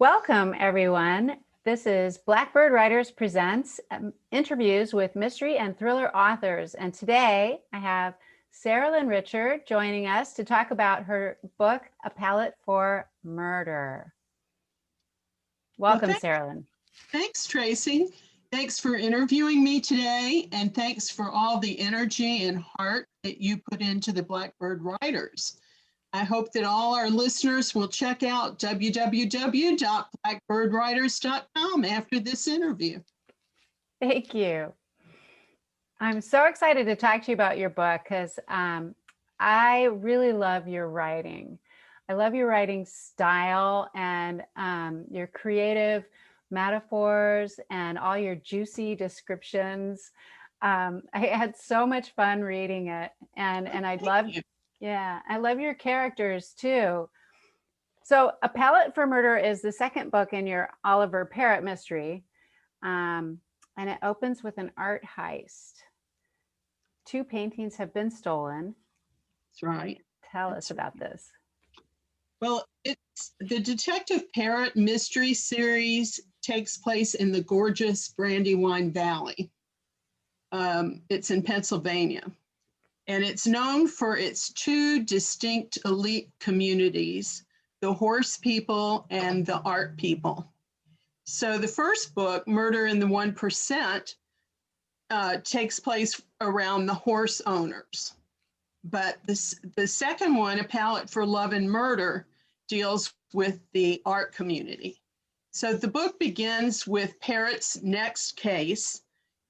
Welcome, everyone. This is Blackbird Writers Presents interviews with mystery and thriller authors. And today I have Saralyn Richard joining us to talk about her book, A Palette for Murder. Welcome, Saralyn. Thanks, Tracy. Thanks for interviewing me today, and thanks for all the energy and heart that you put into the Blackbird Writers. I hope that all our listeners will check out www.blackbirdwriters.com after this interview. Thank you. I'm so excited to talk to you about your book because I really love your writing. I love your writing style and your creative metaphors and all your juicy descriptions. I had so much fun reading it, and I love your characters too. So, A Palette for Murder is the second book in your Oliver Parrott mystery, and it opens with an art heist. 2 paintings have been stolen. That's right. Tell us about this. Well, it's the Detective Parrott Mysteries series takes place in the gorgeous Brandywine Valley. It's in Pennsylvania, and it's known for its 2 distinct elite communities, the horse people and the art people. So the first book, Murder in the 1%, takes place around the horse owners. But the second one, A Palette for Love and Murder, deals with the art community. So the book begins with Parrott's next case,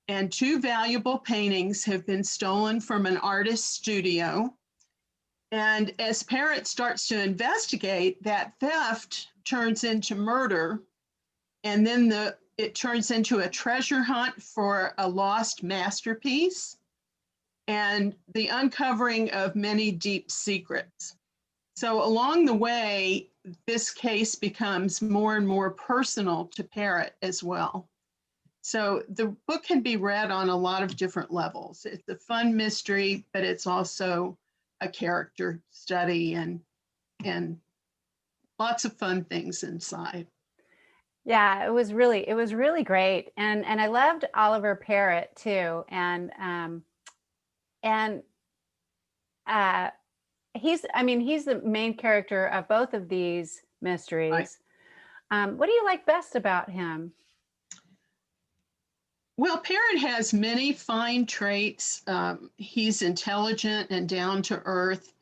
and 2 valuable paintings have been stolen from an artist's studio. And as Parrott starts to investigate, that theft turns into murder, and then it turns into a treasure hunt for a lost masterpiece and the uncovering of many deep secrets. So along the way, this case becomes more and more personal to Parrott as well. So the book can be read on a lot of different levels. It's a fun mystery, but it's also a character study and lots of fun things inside. Yeah, it was really great, and I loved Oliver Parrott too, and he's the main character of both of these mysteries. Right. What do you like best about him? Well, Parrott has many fine traits. He's intelligent and down to earth,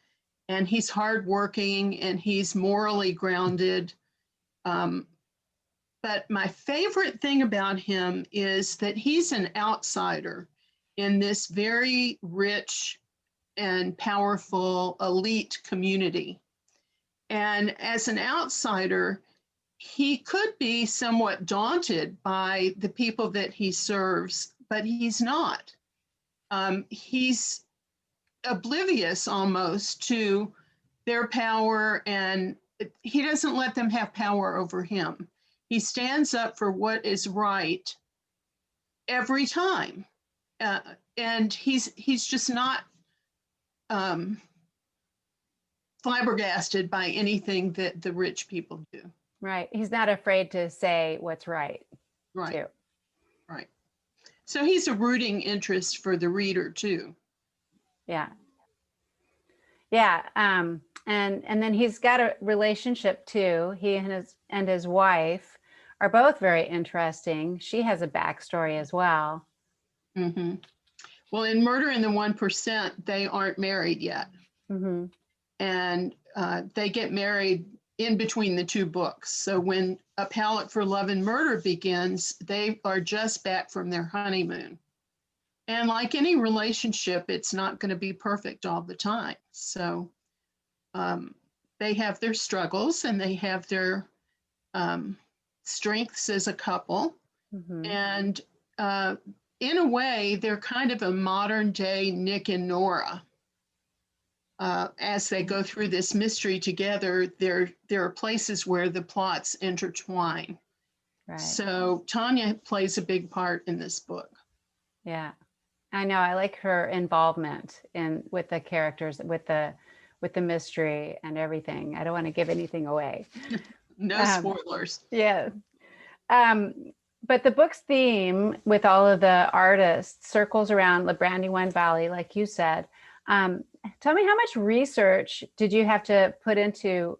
and he's hardworking, and he's morally grounded. But my favorite thing about him is that he's an outsider in this very rich and powerful elite community. And as an outsider, he could be somewhat daunted by the people that he serves, but he's not. He's oblivious almost to their power, and he doesn't let them have power over him. He stands up for what is right every time. And he's just not flabbergasted by anything that the rich people do. Right. He's not afraid to say what's right. Right. Too. Right. So he's a rooting interest for the reader too. Yeah. Yeah. And then he's got a relationship too. He and his wife are both very interesting. She has a backstory as well. Mm-hmm. Well, in Murder in the 1%, they aren't married yet. Mm-hmm. And they get married in between the 2 books. So when A Palette for Love and Murder begins, they are just back from their honeymoon. And like any relationship, it's not going to be perfect all the time. So they have their struggles and they have their strengths as a couple. Mm-hmm. And in a way, they're kind of a modern day Nick and Nora. As they go through this mystery together, there are places where the plots intertwine. Right. So Tanya plays a big part in this book. Yeah, I know. I like her involvement with the characters, with the mystery and everything. I don't want to give anything away. No spoilers. Yeah. Um, but the book's theme with all of the artists circles around the Brandywine Valley, like you said. Tell me, how much research did you have to put into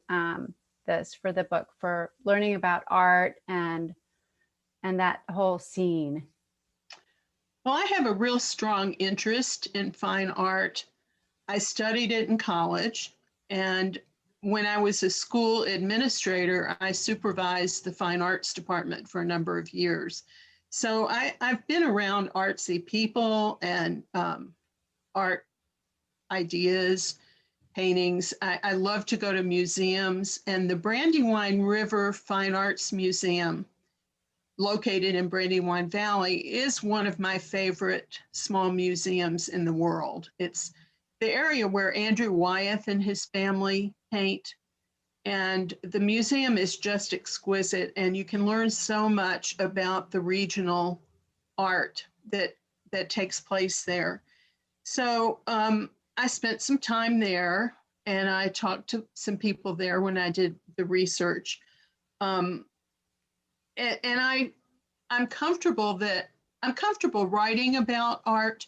this for the book, for learning about art and that whole scene? Well, I have a real strong interest in fine art. I studied it in college, and when I was a school administrator, I supervised the fine arts department for a number of years. So I've been around artsy people and art ideas, paintings. I love to go to museums, and the Brandywine River Fine Arts Museum, located in Brandywine Valley, is one of my favorite small museums in the world. It's the area where Andrew Wyeth and his family paint. And the museum is just exquisite, and you can learn so much about the regional art that takes place there. So I spent some time there, and I talked to some people there when I did the research. And I'm comfortable writing about art,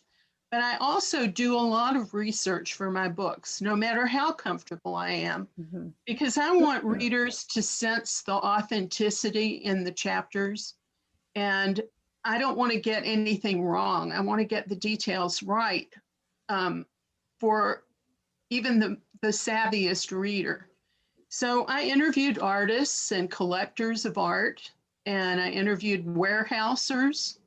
but I also do a lot of research for my books, no matter how comfortable I am, because I want readers to sense the authenticity in the chapters. And I don't want to get anything wrong. I want to get the details right for even the savviest reader. So I interviewed artists and collectors of art, and I interviewed warehousers.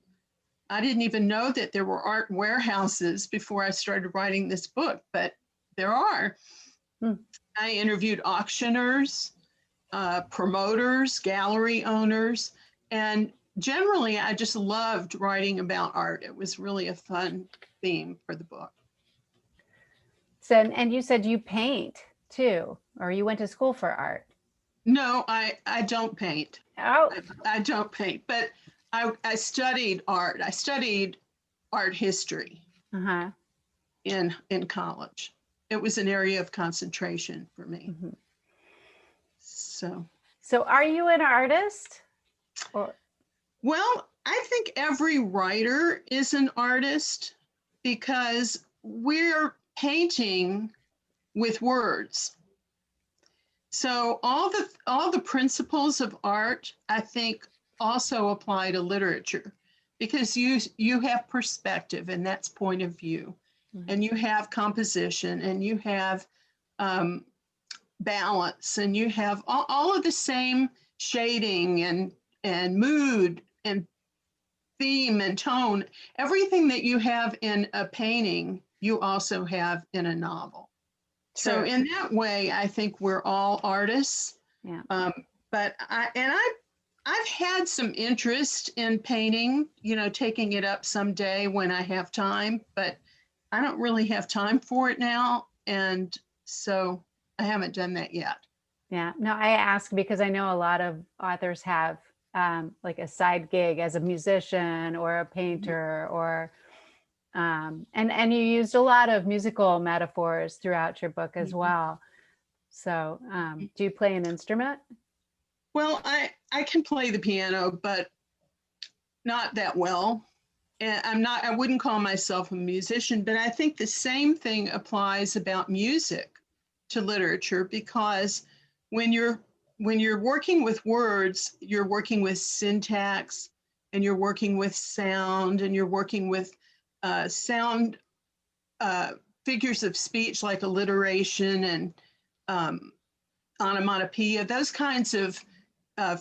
I didn't even know that there were art warehouses before I started writing this book, but there are. I interviewed auctioneers, promoters, gallery owners, and generally I just loved writing about art. It was really a fun theme for the book. So, and you said you paint too, or you went to school for art? No, I don't paint. Oh, I don't paint, but I studied art. I studied art history in college. It was an area of concentration for me. So are you an artist? Or well, I think every writer is an artist because we're painting with words. So all the principles of art, I think, also apply to literature, because you have perspective, and that's point of view, and you have composition, and you have balance, and you have all of the same shading and mood and theme and tone. Everything that you have in a painting, you also have in a novel. True. So in that way, I think we're all artists. Yeah. But I've had some interest in painting, taking it up someday when I have time, but I don't really have time for it now. And so I haven't done that yet. Yeah. No, I ask because I know a lot of authors have like a side gig as a musician or a painter, or and you used a lot of musical metaphors throughout your book as well. So do you play an instrument? Well, I can play the piano, but not that well. And I wouldn't call myself a musician, but I think the same thing applies about music to literature, because when you're working with words, you're working with syntax, and you're working with sound, and you're working with sound figures of speech like alliteration and onomatopoeia. Those kinds of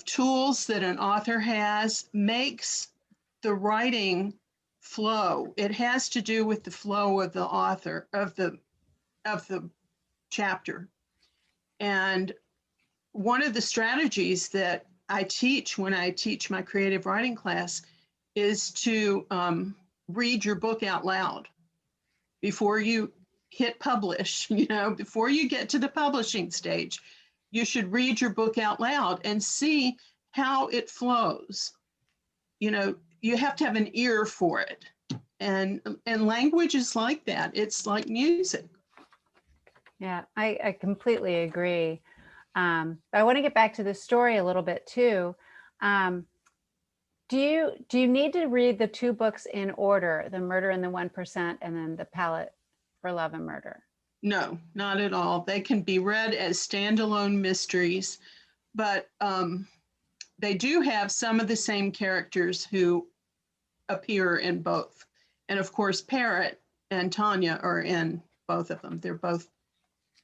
tools that an author has makes the writing flow. It has to do with the flow of the author of the chapter. And one of the strategies that I teach when I teach my creative writing class is to read your book out loud before you hit publish. Before you get to the publishing stage, you should read your book out loud and see how it flows. You have to have an ear for it. And language is like that. It's like music. Yeah, I completely agree. But I want to get back to the story a little bit too. Do you need to read the two books in order, The Murder in the 1% and then The Palette for Love and Murder? No, not at all. They can be read as standalone mysteries, but they do have some of the same characters who appear in both. And of course, Parrott and Tanya are in both of them. They're both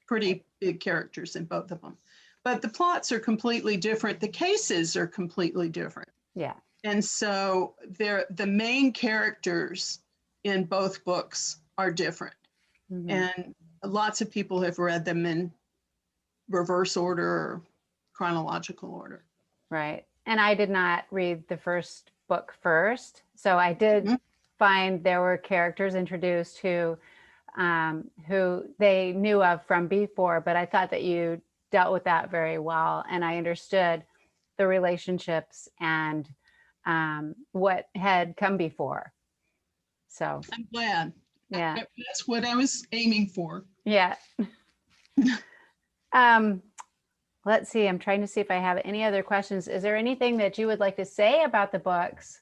pretty big characters in both of them. But the plots are completely different. The cases are completely different. Yeah. And so the main characters in both books are different. Mm-hmm. And lots of people have read them in reverse order or chronological order. Right. And I did not read the first book first. So I did find there were characters introduced who they knew of from before, but I thought that you dealt with that very well. And I understood the relationships and what had come before. So I'm glad. Yeah. That's what I was aiming for. Yeah. Let's see. I'm trying to see if I have any other questions. Is there anything that you would like to say about the books?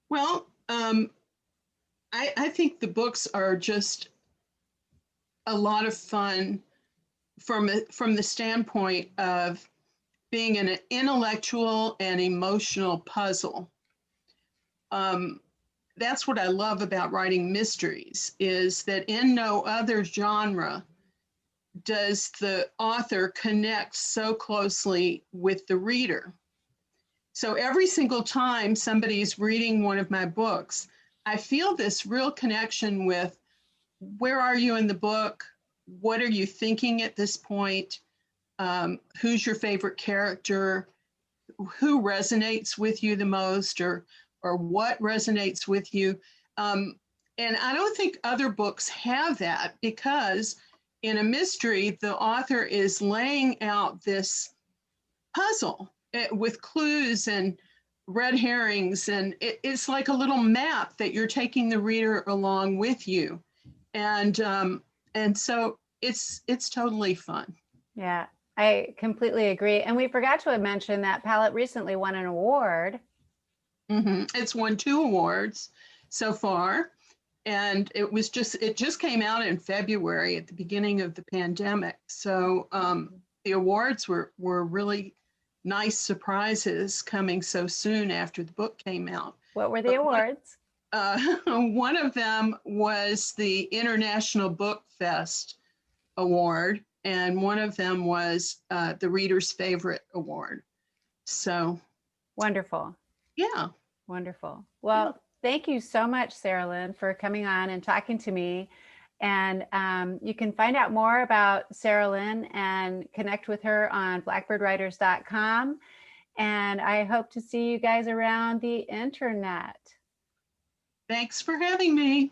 Well, I think the books are just a lot of fun from the standpoint of being an intellectual and emotional puzzle. That's what I love about writing mysteries, is that in no other genre does the author connect so closely with the reader. So every single time somebody's reading one of my books, I feel this real connection with, where are you in the book? What are you thinking at this point? Who's your favorite character? Who resonates with you the most, or what resonates with you? And I don't think other books have that, because in a mystery, the author is laying out this puzzle with clues and red herrings, and it's like a little map that you're taking the reader along with you, and so it's totally fun. Yeah, I completely agree. And we forgot to mention that Palette recently won an award. It's won 2 awards so far, and it just came out in February at the beginning of the pandemic. So the awards were really nice surprises coming so soon after the book came out. What were the awards? One of them was the International Book Fest Award, and one of them was the Reader's Favorite Award. So wonderful. Yeah. Wonderful. Well, thank you so much, Saralyn, for coming on and talking to me. And you can find out more about Saralyn and connect with her on blackbirdwriters.com. And I hope to see you guys around the internet. Thanks for having me.